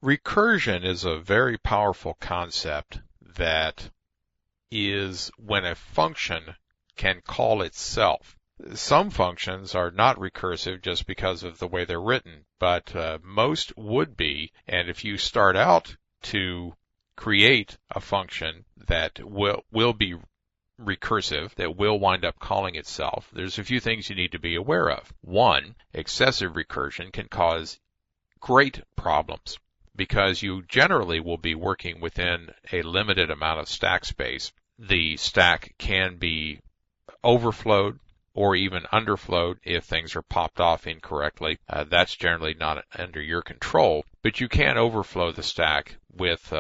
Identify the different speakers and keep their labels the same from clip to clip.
Speaker 1: Recursion is a very powerful concept that is when a function can call itself. Some functions are not recursive just because of the way they're written, but most would be. And if you start out to create a function that will be recursive, that will wind up calling itself, there's a few things you need to be aware of. One, excessive recursion can cause great problems because you generally will be working within a limited amount of stack space. The stack can be overflowed or even underflowed if things are popped off incorrectly. That's generally not under your control, but you can overflow the stack with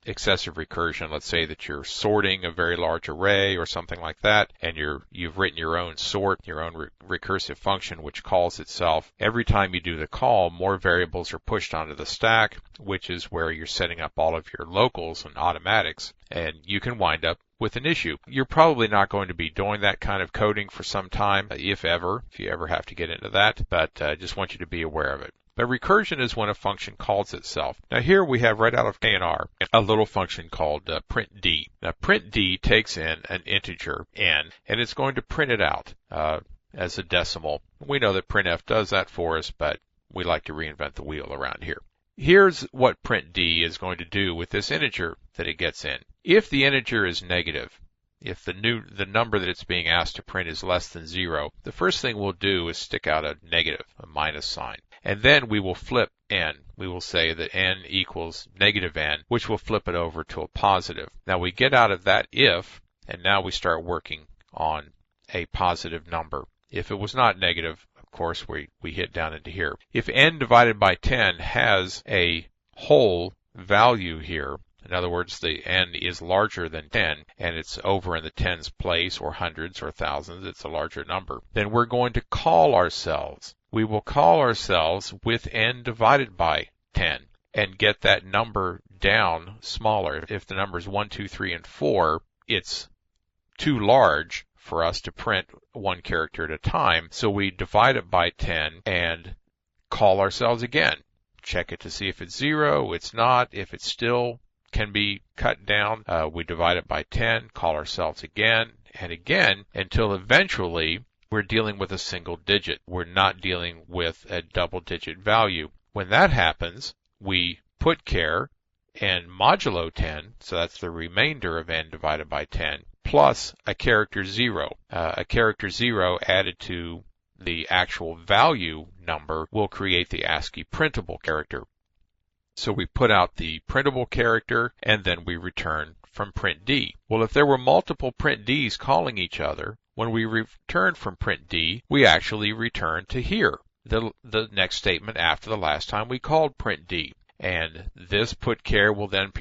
Speaker 1: excessive recursion. Let's say that you're sorting a very large array or something like that, and you've written your own sort, your own recursive function which calls itself. Every time you do the call, more variables are pushed onto the stack, which is where you're setting up all of your locals and automatics, and you can wind up with an issue. You're probably not going to be doing that kind of coding for some time, if you ever have to get into that, but I just want you to be aware of it. But recursion is when a function calls itself. Now here we have right out of A&R a little function called printd. Now printd takes in an integer n, and it's going to print it out as a decimal. We know that printf does that for us, but we like to reinvent the wheel around here. Here's what printd is going to do with this integer that it gets in. If the integer is negative, if the number that it's being asked to print is less than 0, the first thing we'll do is stick out a negative, a minus sign. And then we will flip n. We will say that n equals negative n, which will flip it over to a positive. Now we get out of that if, and now we start working on a positive number. If it was not negative, of course, we hit down into here. If n divided by 10 has a whole value here, in other words, the n is larger than 10, and it's over in the tens place, or hundreds, or thousands, it's a larger number, then we're going to call ourselves. We will call ourselves with n divided by 10 and get that number down smaller. If the number is 1, 2, 3, and 4, it's too large for us to print one character at a time, so we divide it by 10 and call ourselves again. Check it to see if it's 0, it's not. If it still can be cut down, we divide it by 10, call ourselves again and again until eventually we're dealing with a single digit. We're not dealing with a double-digit value. When that happens, we put char and modulo 10, so that's the remainder of n divided by 10, plus a character 0. A character 0 added to the actual value number will create the ASCII printable character. So we put out the printable character, and then we return from printd. Well, if there were multiple printds calling each other, when we return from printd, we actually return to here, the next statement after the last time we called printd. And this put char will then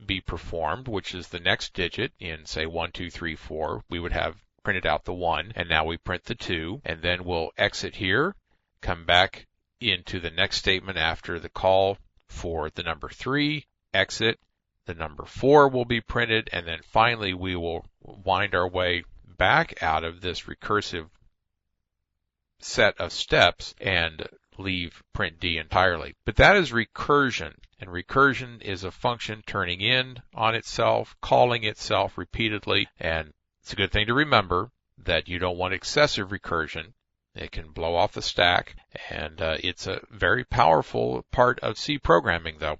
Speaker 1: be performed, which is the next digit in, say, 1, 2, 3, 4. We would have printed out the 1, and now we print the 2, and then we'll exit here, come back into the next statement after the call for the number 3, exit, the number 4 will be printed, and then finally we will wind our way back out of this recursive set of steps and leave printd entirely. But that is recursion, and recursion is a function turning in on itself, calling itself repeatedly, and it's a good thing to remember that you don't want excessive recursion. It can blow off the stack, and it's a very powerful part of C programming, though.